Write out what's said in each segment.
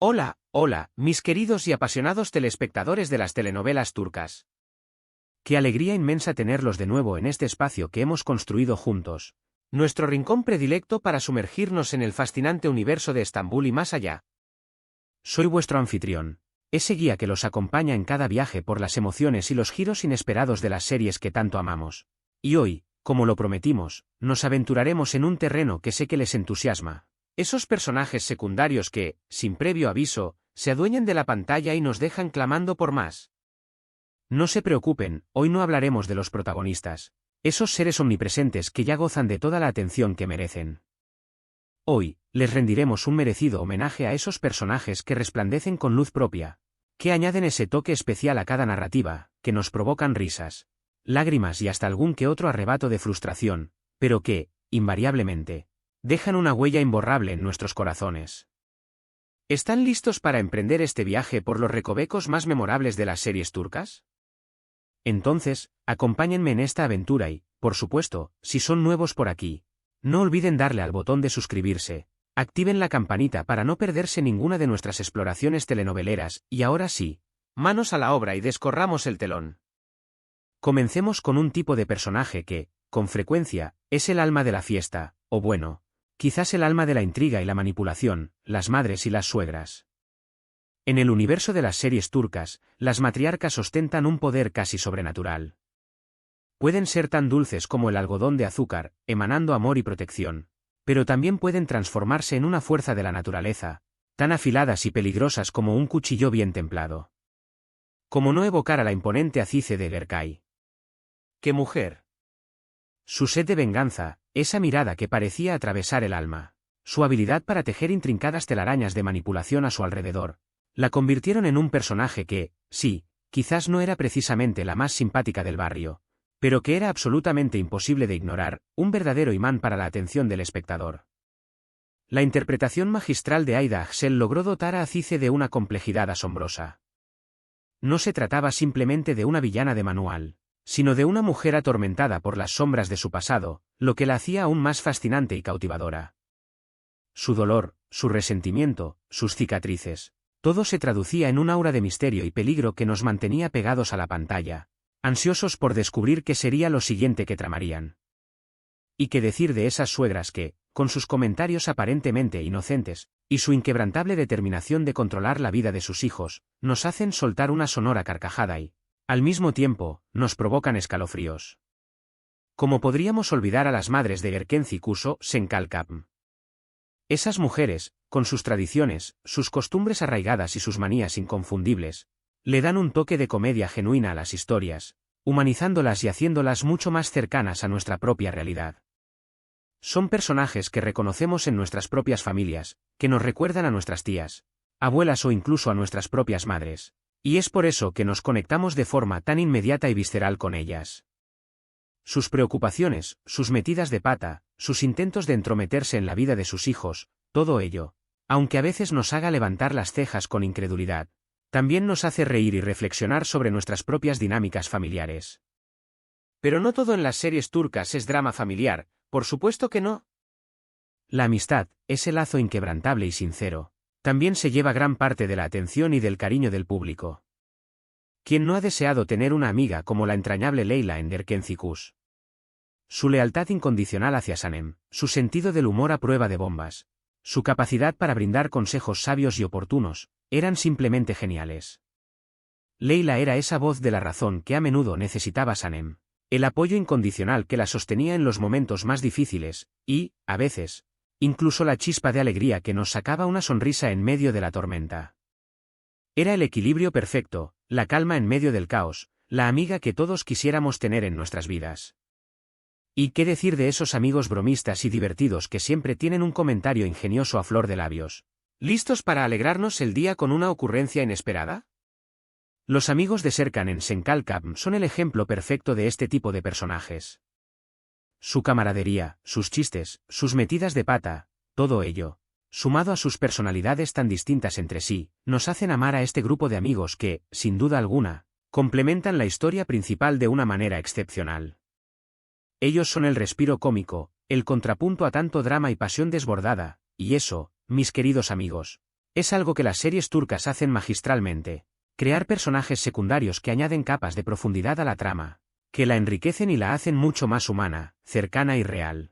Hola, hola, mis queridos y apasionados telespectadores de las telenovelas turcas. Qué alegría inmensa tenerlos de nuevo en este espacio que hemos construido juntos, nuestro rincón predilecto para sumergirnos en el fascinante universo de Estambul y más allá. Soy vuestro anfitrión, ese guía que los acompaña en cada viaje por las emociones y los giros inesperados de las series que tanto amamos. Y hoy, como lo prometimos, nos aventuraremos en un terreno que sé que les entusiasma. Esos personajes secundarios que, sin previo aviso, se adueñan de la pantalla y nos dejan clamando por más. No se preocupen, hoy no hablaremos de los protagonistas, esos seres omnipresentes que ya gozan de toda la atención que merecen. Hoy, les rendiremos un merecido homenaje a esos personajes que resplandecen con luz propia, que añaden ese toque especial a cada narrativa, que nos provocan risas, lágrimas y hasta algún que otro arrebato de frustración, pero que, invariablemente, dejan una huella imborrable en nuestros corazones. ¿Están listos para emprender este viaje por los recovecos más memorables de las series turcas? Entonces, acompáñenme en esta aventura y, por supuesto, si son nuevos por aquí, no olviden darle al botón de suscribirse, activen la campanita para no perderse ninguna de nuestras exploraciones telenoveleras, y ahora sí, manos a la obra y descorramos el telón. Comencemos con un tipo de personaje que, con frecuencia, es el alma de la fiesta, o bueno, quizás el alma de la intriga y la manipulación, las madres y las suegras. En el universo de las series turcas, las matriarcas ostentan un poder casi sobrenatural. Pueden ser tan dulces como el algodón de azúcar, emanando amor y protección, pero también pueden transformarse en una fuerza de la naturaleza, tan afiladas y peligrosas como un cuchillo bien templado. ¿Cómo no evocar a la imponente Azize de Gerkai? ¡Qué mujer! Su sed de venganza, esa mirada que parecía atravesar el alma, su habilidad para tejer intrincadas telarañas de manipulación a su alrededor, la convirtieron en un personaje que, sí, quizás no era precisamente la más simpática del barrio, pero que era absolutamente imposible de ignorar, un verdadero imán para la atención del espectador. La interpretación magistral de Aida Axel logró dotar a Azize de una complejidad asombrosa. No se trataba simplemente de una villana de manual, sino de una mujer atormentada por las sombras de su pasado, lo que la hacía aún más fascinante y cautivadora. Su dolor, su resentimiento, sus cicatrices, todo se traducía en un aura de misterio y peligro que nos mantenía pegados a la pantalla, ansiosos por descubrir qué sería lo siguiente que tramarían. ¿Y qué decir de esas suegras que, con sus comentarios aparentemente inocentes, y su inquebrantable determinación de controlar la vida de sus hijos, nos hacen soltar una sonora carcajada y, al mismo tiempo, nos provocan escalofríos? ¿Cómo podríamos olvidar a las madres de Gerkenci Kuso Senkalkapm? Esas mujeres, con sus tradiciones, sus costumbres arraigadas y sus manías inconfundibles, le dan un toque de comedia genuina a las historias, humanizándolas y haciéndolas mucho más cercanas a nuestra propia realidad. Son personajes que reconocemos en nuestras propias familias, que nos recuerdan a nuestras tías, abuelas o incluso a nuestras propias madres, y es por eso que nos conectamos de forma tan inmediata y visceral con ellas. Sus preocupaciones, sus metidas de pata, sus intentos de entrometerse en la vida de sus hijos, todo ello, aunque a veces nos haga levantar las cejas con incredulidad, también nos hace reír y reflexionar sobre nuestras propias dinámicas familiares. Pero no todo en las series turcas es drama familiar, por supuesto que no. La amistad, ese lazo inquebrantable y sincero, también se lleva gran parte de la atención y del cariño del público. ¿Quién no ha deseado tener una amiga como la entrañable Leyla en Gerkenci Kuş? Su lealtad incondicional hacia Sanem, su sentido del humor a prueba de bombas, su capacidad para brindar consejos sabios y oportunos, eran simplemente geniales. Leyla era esa voz de la razón que a menudo necesitaba Sanem, el apoyo incondicional que la sostenía en los momentos más difíciles, y, a veces, incluso la chispa de alegría que nos sacaba una sonrisa en medio de la tormenta. Era el equilibrio perfecto, la calma en medio del caos, la amiga que todos quisiéramos tener en nuestras vidas. ¿Y qué decir de esos amigos bromistas y divertidos que siempre tienen un comentario ingenioso a flor de labios? ¿Listos para alegrarnos el día con una ocurrencia inesperada? Los amigos de Serkan en Senkalkapm son el ejemplo perfecto de este tipo de personajes. Su camaradería, sus chistes, sus metidas de pata, todo ello, sumado a sus personalidades tan distintas entre sí, nos hacen amar a este grupo de amigos que, sin duda alguna, complementan la historia principal de una manera excepcional. Ellos son el respiro cómico, el contrapunto a tanto drama y pasión desbordada, y eso, mis queridos amigos, Es algo que las series turcas hacen magistralmente. Crear personajes secundarios que añaden capas de profundidad a la trama, que la enriquecen y la hacen mucho más humana, cercana y real.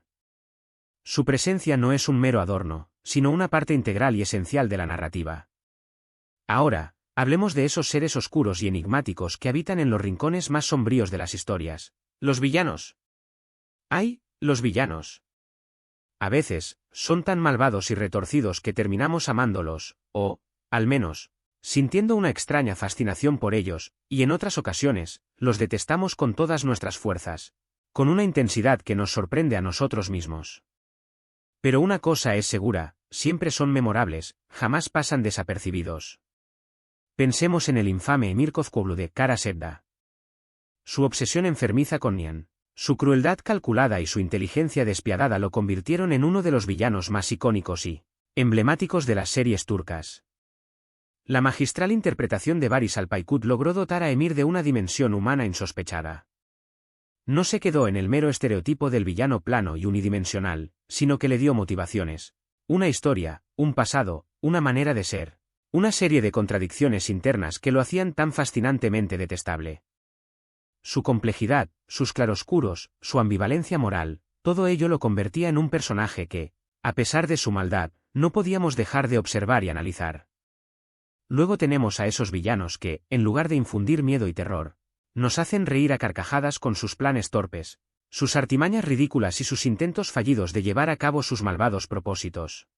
Su presencia no es un mero adorno, sino una parte integral y esencial de la narrativa. Ahora, hablemos de esos seres oscuros y enigmáticos que habitan en los rincones más sombríos de las historias. Los villanos. ¡Ay, los villanos! A veces, son tan malvados y retorcidos que terminamos amándolos, o, al menos, sintiendo una extraña fascinación por ellos, y en otras ocasiones, los detestamos con todas nuestras fuerzas, con una intensidad que nos sorprende a nosotros mismos. Pero una cosa es segura, siempre son memorables, jamás pasan desapercibidos. Pensemos en el infame Emir Kozkoglu de Kara Sevda. Su obsesión enfermiza con Nihan, su crueldad calculada y su inteligencia despiadada lo convirtieron en uno de los villanos más icónicos y emblemáticos de las series turcas. La magistral interpretación de Barış Alpaykut logró dotar a Emir de una dimensión humana insospechada. No se quedó en el mero estereotipo del villano plano y unidimensional, sino que le dio motivaciones, una historia, un pasado, una manera de ser, una serie de contradicciones internas que lo hacían tan fascinantemente detestable. Su complejidad, sus claroscuros, su ambivalencia moral, todo ello lo convertía en un personaje que, a pesar de su maldad, no podíamos dejar de observar y analizar. Luego tenemos a esos villanos que, en lugar de infundir miedo y terror, nos hacen reír a carcajadas con sus planes torpes, sus artimañas ridículas y sus intentos fallidos de llevar a cabo sus malvados propósitos.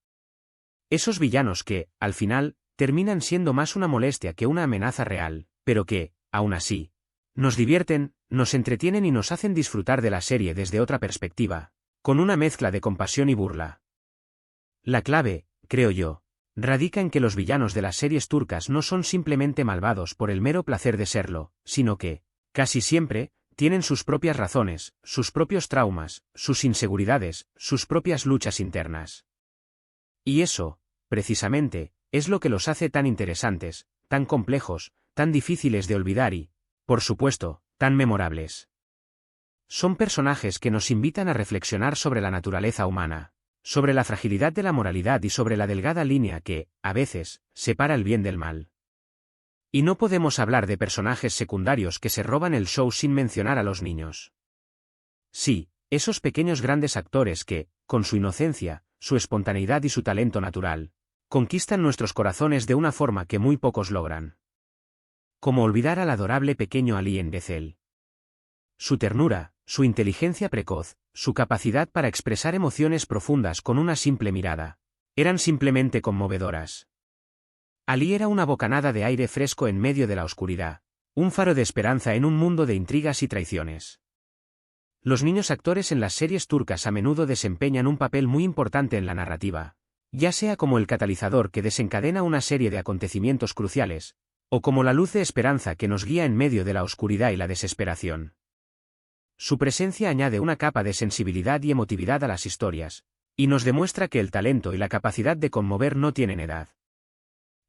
Esos villanos que, al final, terminan siendo más una molestia que una amenaza real, pero que, aún así, nos divierten, nos entretienen y nos hacen disfrutar de la serie desde otra perspectiva, con una mezcla de compasión y burla. La clave, creo yo, radica en que los villanos de las series turcas no son simplemente malvados por el mero placer de serlo, sino que, casi siempre, tienen sus propias razones, sus propios traumas, sus inseguridades, sus propias luchas internas. Y eso, precisamente, es lo que los hace tan interesantes, tan complejos, tan difíciles de olvidar y, por supuesto, tan memorables. Son personajes que nos invitan a reflexionar sobre la naturaleza humana, sobre la fragilidad de la moralidad y sobre la delgada línea que, a veces, separa el bien del mal. Y no podemos hablar de personajes secundarios que se roban el show sin mencionar a los niños. Sí, esos pequeños grandes actores que, con su inocencia, su espontaneidad y su talento natural, conquistan nuestros corazones de una forma que muy pocos logran. Como olvidar al adorable pequeño Ali en Bethel. Su ternura, su inteligencia precoz, su capacidad para expresar emociones profundas con una simple mirada, eran simplemente conmovedoras. Ali era una bocanada de aire fresco en medio de la oscuridad, un faro de esperanza en un mundo de intrigas y traiciones. Los niños actores en las series turcas a menudo desempeñan un papel muy importante en la narrativa, ya sea como el catalizador que desencadena una serie de acontecimientos cruciales, o como la luz de esperanza que nos guía en medio de la oscuridad y la desesperación. Su presencia añade una capa de sensibilidad y emotividad a las historias, y nos demuestra que el talento y la capacidad de conmover no tienen edad.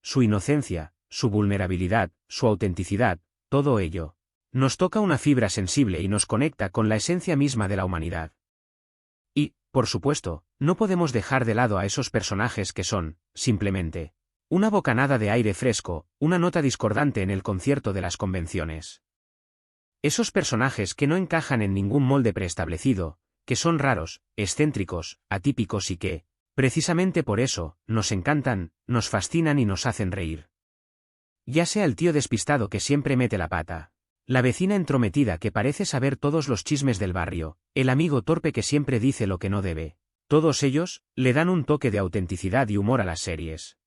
Su inocencia, su vulnerabilidad, su autenticidad, todo ello, nos toca una fibra sensible y nos conecta con la esencia misma de la humanidad. Y, por supuesto, no podemos dejar de lado a esos personajes que son, simplemente, una bocanada de aire fresco, una nota discordante en el concierto de las convenciones. Esos personajes que no encajan en ningún molde preestablecido, que son raros, excéntricos, atípicos y que, precisamente por eso, nos encantan, nos fascinan y nos hacen reír. Ya sea el tío despistado que siempre mete la pata, la vecina entrometida que parece saber todos los chismes del barrio, el amigo torpe que siempre dice lo que no debe, todos ellos, le dan un toque de autenticidad y humor a las series.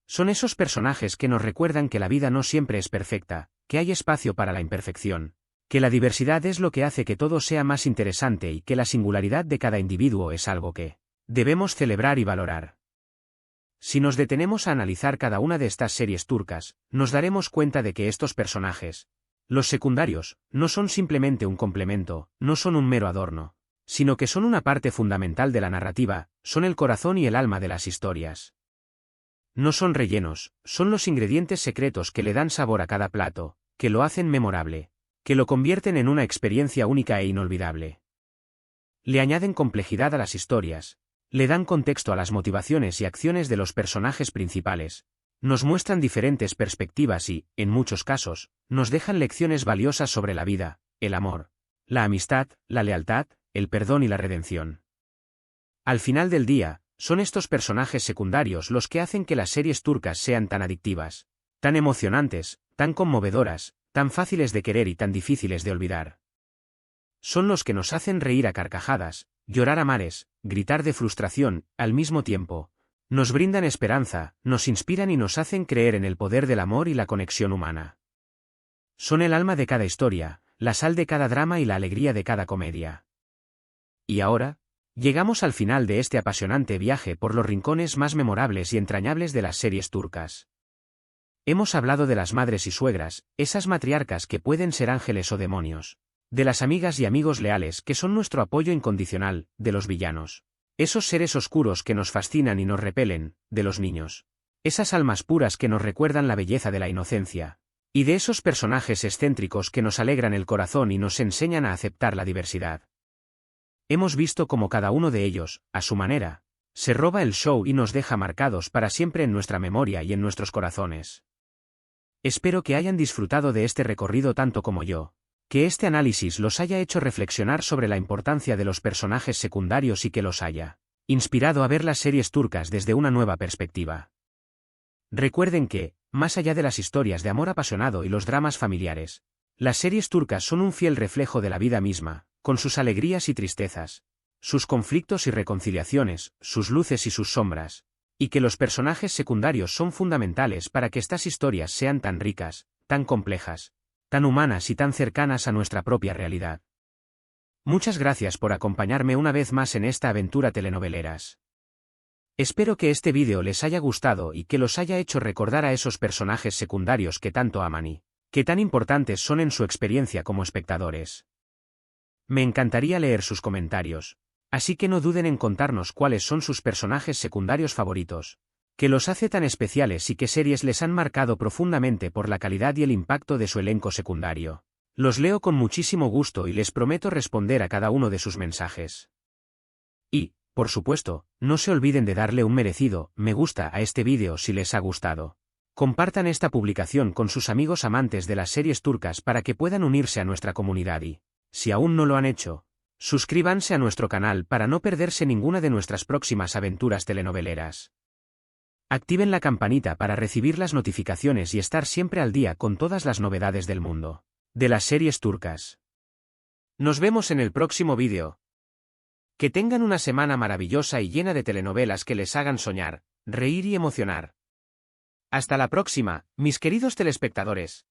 Son esos personajes que nos recuerdan que la vida no siempre es perfecta, que hay espacio para la imperfección, que la diversidad es lo que hace que todo sea más interesante y que la singularidad de cada individuo es algo que debemos celebrar y valorar. Si nos detenemos a analizar cada una de estas series turcas, nos daremos cuenta de que estos personajes, los secundarios, no son simplemente un complemento, no son un mero adorno, sino que son una parte fundamental de la narrativa, son el corazón y el alma de las historias. No son rellenos, son los ingredientes secretos que le dan sabor a cada plato, que lo hacen memorable, que lo convierten en una experiencia única e inolvidable. Le añaden complejidad a las historias, Le dan contexto a las motivaciones y acciones de los personajes principales. Nos muestran diferentes perspectivas y, en muchos casos, nos dejan lecciones valiosas sobre la vida, el amor, la amistad, la lealtad, el perdón y la redención. Al final del día, son estos personajes secundarios los que hacen que las series turcas sean tan adictivas, tan emocionantes, tan conmovedoras, tan fáciles de querer y tan difíciles de olvidar. Son los que nos hacen reír a carcajadas, llorar a mares, gritar de frustración, al mismo tiempo. Nos brindan esperanza, nos inspiran y nos hacen creer en el poder del amor y la conexión humana. Son el alma de cada historia, la sal de cada drama y la alegría de cada comedia. Y ahora, llegamos al final de este apasionante viaje por los rincones más memorables y entrañables de las series turcas. Hemos hablado de las madres y suegras, esas matriarcas que pueden ser ángeles o demonios. De las amigas y amigos leales que son nuestro apoyo incondicional, de los villanos. Esos seres oscuros que nos fascinan y nos repelen, de los niños. Esas almas puras que nos recuerdan la belleza de la inocencia. Y de esos personajes excéntricos que nos alegran el corazón y nos enseñan a aceptar la diversidad. Hemos visto cómo cada uno de ellos, a su manera, se roba el show y nos deja marcados para siempre en nuestra memoria y en nuestros corazones. Espero que hayan disfrutado de este recorrido tanto como yo. Que este análisis los haya hecho reflexionar sobre la importancia de los personajes secundarios y que los haya inspirado a ver las series turcas desde una nueva perspectiva. Recuerden que, más allá de las historias de amor apasionado y los dramas familiares, las series turcas son un fiel reflejo de la vida misma, con sus alegrías y tristezas, sus conflictos y reconciliaciones, sus luces y sus sombras, y que los personajes secundarios son fundamentales para que estas historias sean tan ricas, tan complejas, tan humanas y tan cercanas a nuestra propia realidad. Muchas gracias por acompañarme una vez más en esta aventura telenoveleras. Espero que este vídeo les haya gustado y que los haya hecho recordar a esos personajes secundarios que tanto aman y que tan importantes son en su experiencia como espectadores. Me encantaría leer sus comentarios, así que no duden en contarnos cuáles son sus personajes secundarios favoritos. ¿Qué los hace tan especiales y qué series les han marcado profundamente por la calidad y el impacto de su elenco secundario? Los leo con muchísimo gusto y les prometo responder a cada uno de sus mensajes. Y, por supuesto, no se olviden de darle un merecido me gusta a este vídeo si les ha gustado. Compartan esta publicación con sus amigos amantes de las series turcas para que puedan unirse a nuestra comunidad y, si aún no lo han hecho, suscríbanse a nuestro canal para no perderse ninguna de nuestras próximas aventuras telenoveleras. Activen la campanita para recibir las notificaciones y estar siempre al día con todas las novedades del mundo de las series turcas. Nos vemos en el próximo vídeo. Que tengan una semana maravillosa y llena de telenovelas que les hagan soñar, reír y emocionar. Hasta la próxima, mis queridos telespectadores.